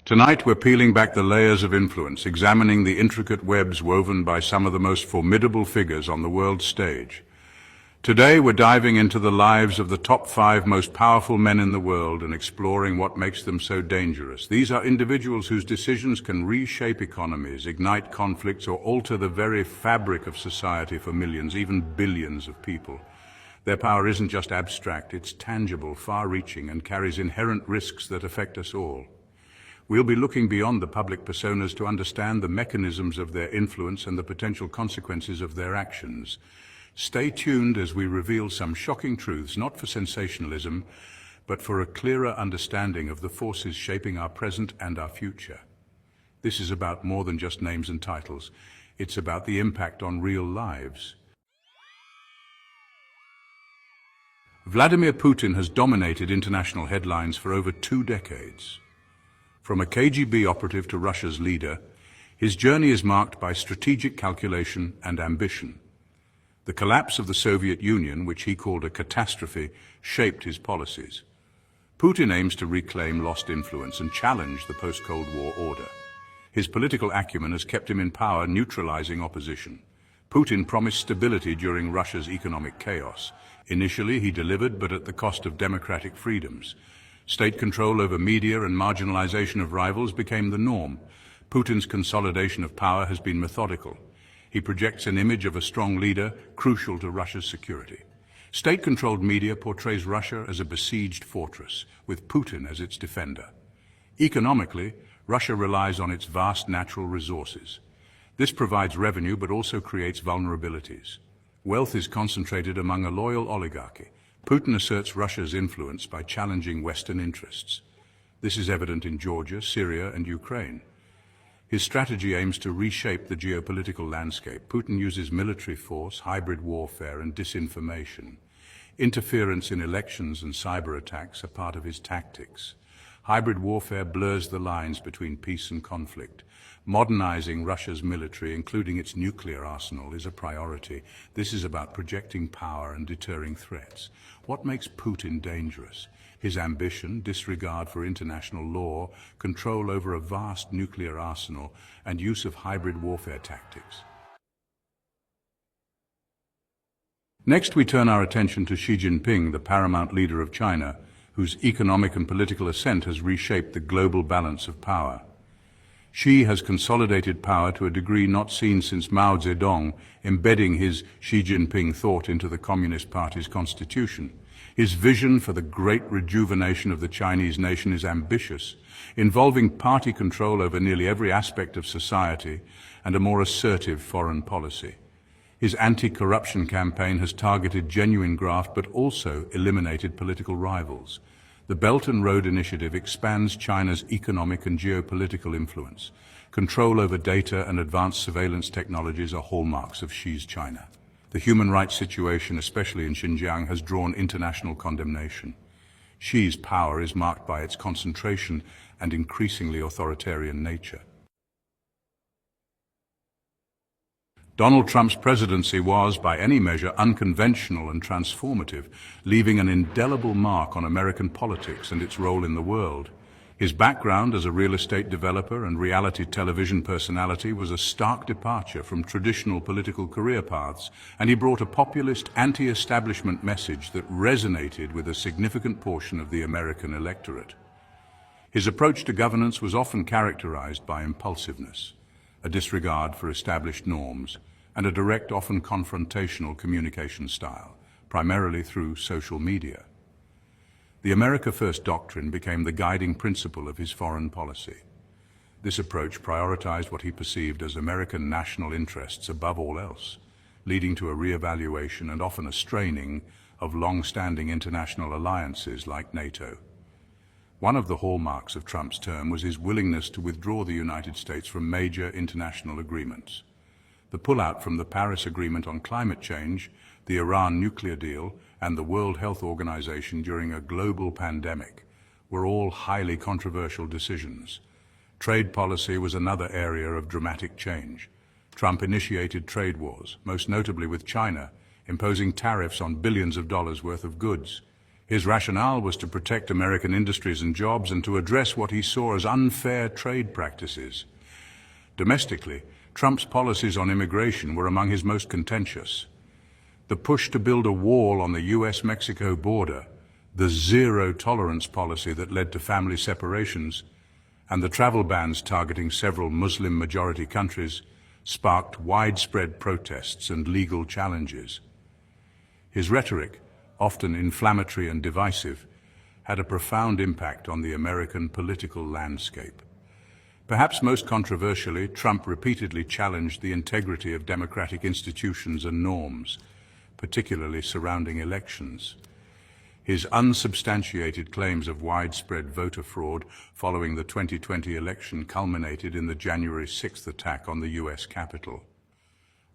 Tonight we're peeling back the layers of influence, examining the intricate webs woven by some of the most formidable figures on the world stage. Today we're diving into the lives of the top 5 most powerful men in the world and exploring what makes them so dangerous. These are individuals whose decisions can reshape economies, ignite conflicts, or alter the very fabric of society for millions, even billions of people. Their power isn't just abstract, it's tangible, far-reaching, and carries inherent risks that affect us all. We'll be looking beyond the public personas to understand the mechanisms of their influence and the potential consequences of their actions. Stay tuned as we reveal some shocking truths, not for sensationalism, but for a clearer understanding of the forces shaping our present and our future. This is about more than just names and titles. It's about the impact on real lives. Vladimir Putin has dominated international headlines for over 2 decades. From a KGB operative to Russia's leader, his journey is marked by strategic calculation and ambition. The collapse of the Soviet Union, which he called a catastrophe, shaped his policies. Putin aims to reclaim lost influence and challenge the post-Cold War order. His political acumen has kept him in power, neutralizing opposition. Putin promised stability during Russia's economic chaos. Initially, he delivered, but at the cost of democratic freedoms. State control over media and marginalization of rivals became the norm. Putin's consolidation of power has been methodical. He projects an image of a strong leader, crucial to Russia's security. State-controlled media portrays Russia as a besieged fortress, with Putin as its defender. Economically, Russia relies on its vast natural resources. This provides revenue but also creates vulnerabilities. Wealth is concentrated among a loyal oligarchy. Putin asserts Russia's influence by challenging Western interests. This is evident in Georgia, Syria, and Ukraine. His strategy aims to reshape the geopolitical landscape. Putin uses military force, hybrid warfare, and disinformation. Interference in elections and cyber attacks are part of his tactics. Hybrid warfare blurs the lines between peace and conflict. Modernizing Russia's military, including its nuclear arsenal, is a priority. This is about projecting power and deterring threats. What makes Putin dangerous? His ambition, disregard for international law, control over a vast nuclear arsenal, and use of hybrid warfare tactics. Next, we turn our attention to Xi Jinping, the paramount leader of China, whose economic and political ascent has reshaped the global balance of power. Xi has consolidated power to a degree not seen since Mao Zedong, embedding his Xi Jinping thought into the Communist Party's constitution. His vision for the great rejuvenation of the Chinese nation is ambitious, involving party control over nearly every aspect of society and a more assertive foreign policy. His anti-corruption campaign has targeted genuine graft but also eliminated political rivals. The Belt and Road Initiative expands China's economic and geopolitical influence. Control over data and advanced surveillance technologies are hallmarks of Xi's China. The human rights situation, especially in Xinjiang, has drawn international condemnation. Xi's power is marked by its concentration and increasingly authoritarian nature. Donald Trump's presidency was, by any measure, unconventional and transformative, leaving an indelible mark on American politics and its role in the world. His background as a real estate developer and reality television personality was a stark departure from traditional political career paths, and he brought a populist, anti-establishment message that resonated with a significant portion of the American electorate. His approach to governance was often characterized by impulsiveness, a disregard for established norms, and a direct, often confrontational communication style, primarily through social media. The America First doctrine became the guiding principle of his foreign policy. This approach prioritized what he perceived as American national interests above all else, leading to a re-evaluation and often a straining of long-standing international alliances like NATO. One of the hallmarks of Trump's term was his willingness to withdraw the United States from major international agreements. The pullout from the Paris Agreement on climate change, the Iran nuclear deal, and the World Health Organization during a global pandemic were all highly controversial decisions. Trade policy was another area of dramatic change. Trump initiated trade wars, most notably with China, imposing tariffs on billions of dollars worth of goods. His rationale was to protect American industries and jobs and to address what he saw as unfair trade practices. Domestically, Trump's policies on immigration were among his most contentious. The push to build a wall on the US-Mexico border, the zero-tolerance policy that led to family separations, and the travel bans targeting several Muslim-majority countries sparked widespread protests and legal challenges. His rhetoric, often inflammatory and divisive, had a profound impact on the American political landscape. Perhaps most controversially, Trump repeatedly challenged the integrity of democratic institutions and norms, particularly surrounding elections. His unsubstantiated claims of widespread voter fraud following the 2020 election culminated in the January 6th attack on the US Capitol.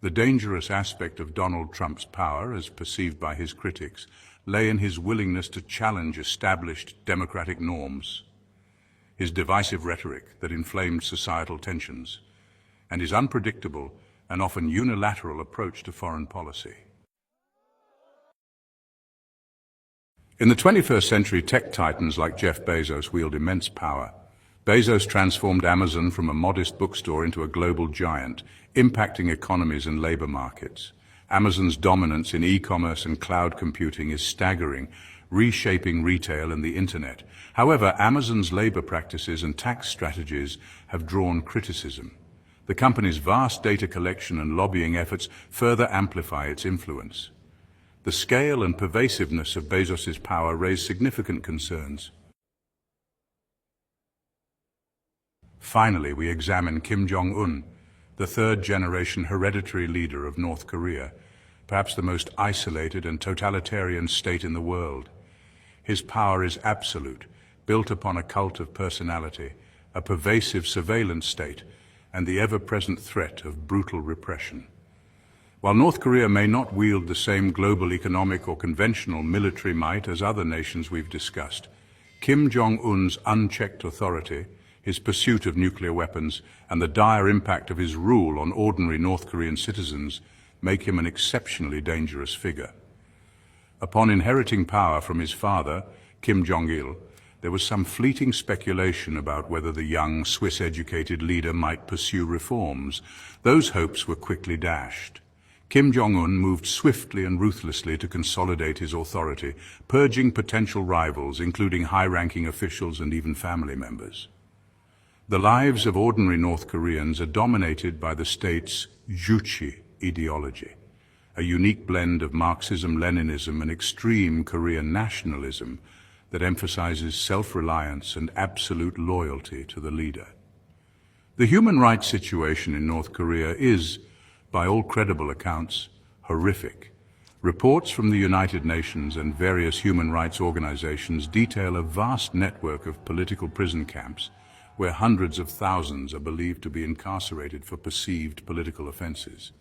The dangerous aspect of Donald Trump's power, as perceived by his critics, lay in his willingness to challenge established democratic norms, his divisive rhetoric that inflamed societal tensions, and his unpredictable and often unilateral approach to foreign policy. In the 21st century, tech titans like Jeff Bezos wield immense power. Bezos transformed Amazon from a modest bookstore into a global giant, impacting economies and labor markets. Amazon's dominance in e-commerce and cloud computing is staggering, reshaping retail and the internet. However, Amazon's labor practices and tax strategies have drawn criticism. The company's vast data collection and lobbying efforts further amplify its influence. The scale and pervasiveness of Bezos's power raise significant concerns. Finally, we examine Kim Jong-un, the third-generation hereditary leader of North Korea, perhaps the most isolated and totalitarian state in the world. His power is absolute, built upon a cult of personality, a pervasive surveillance state, and the ever-present threat of brutal repression. While North Korea may not wield the same global economic or conventional military might as other nations we've discussed, Kim Jong-un's unchecked authority, his pursuit of nuclear weapons, and the dire impact of his rule on ordinary North Korean citizens make him an exceptionally dangerous figure. Upon inheriting power from his father, Kim Jong-il, there was some fleeting speculation about whether the young, Swiss-educated leader might pursue reforms. Those hopes were quickly dashed. Kim Jong-un moved swiftly and ruthlessly to consolidate his authority, purging potential rivals, including high-ranking officials and even family members. The lives of ordinary North Koreans are dominated by the state's Juche ideology, a unique blend of Marxism-Leninism and extreme Korean nationalism that emphasizes self-reliance and absolute loyalty to the leader. The human rights situation in North Korea is, by all credible accounts, horrific. Reports from the United Nations and various human rights organizations detail a vast network of political prison camps where hundreds of thousands are believed to be incarcerated for perceived political offenses.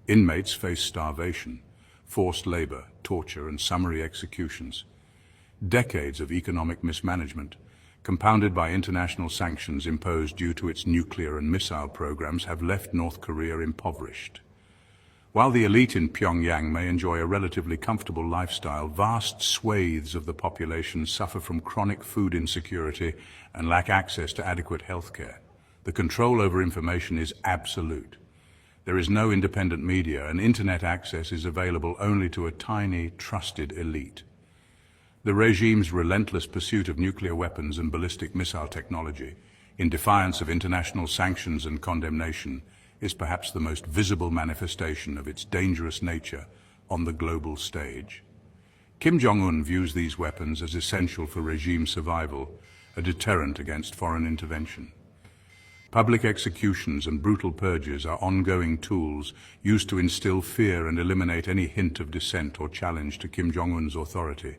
Inmates face starvation, forced labor, torture, and summary executions. Decades of economic mismanagement, compounded by international sanctions imposed due to its nuclear and missile programs, have left North Korea impoverished. While the elite in Pyongyang may enjoy a relatively comfortable lifestyle, vast swathes of the population suffer from chronic food insecurity and lack access to adequate health care. The control over information is absolute. There is no independent media, and internet access is available only to a tiny, trusted elite. The regime's relentless pursuit of nuclear weapons and ballistic missile technology, in defiance of international sanctions and condemnation, is perhaps the most visible manifestation of its dangerous nature on the global stage. Kim Jong-un views these weapons as essential for regime survival, a deterrent against foreign intervention. Public executions and brutal purges are ongoing tools used to instill fear and eliminate any hint of dissent or challenge to Kim Jong-un's authority.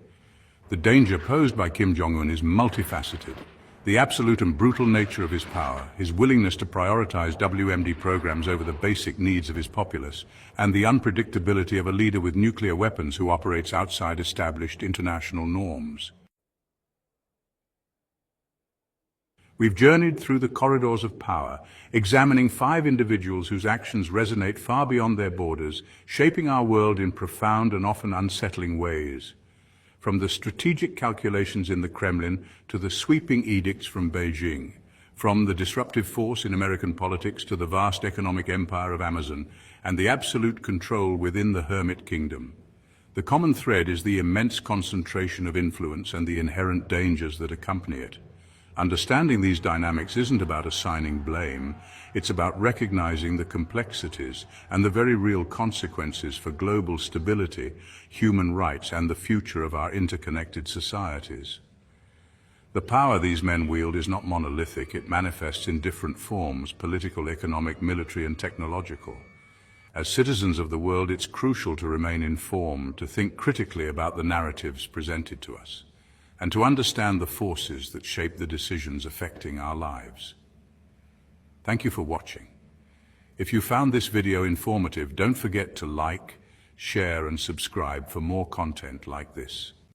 The danger posed by Kim Jong-un is multifaceted. The absolute and brutal nature of his power, his willingness to prioritize WMD programs over the basic needs of his populace, and the unpredictability of a leader with nuclear weapons who operates outside established international norms. We've journeyed through the corridors of power, examining 5 individuals whose actions resonate far beyond their borders, shaping our world in profound and often unsettling ways. from the strategic calculations in the Kremlin to the sweeping edicts from Beijing, from the disruptive force in American politics to the vast economic empire of Amazon and the absolute control within the hermit kingdom. The common thread is the immense concentration of influence and the inherent dangers that accompany it. Understanding these dynamics isn't about assigning blame, it's about recognizing the complexities and the very real consequences for global stability, human rights, and the future of our interconnected societies. The power these men wield is not monolithic, it manifests in different forms: political, economic, military, and technological. As citizens of the world, it's crucial to remain informed, to think critically about the narratives presented to us, and to understand the forces that shape the decisions affecting our lives. Thank you for watching. If you found this video informative, don't forget to like, share, and subscribe for more content like this.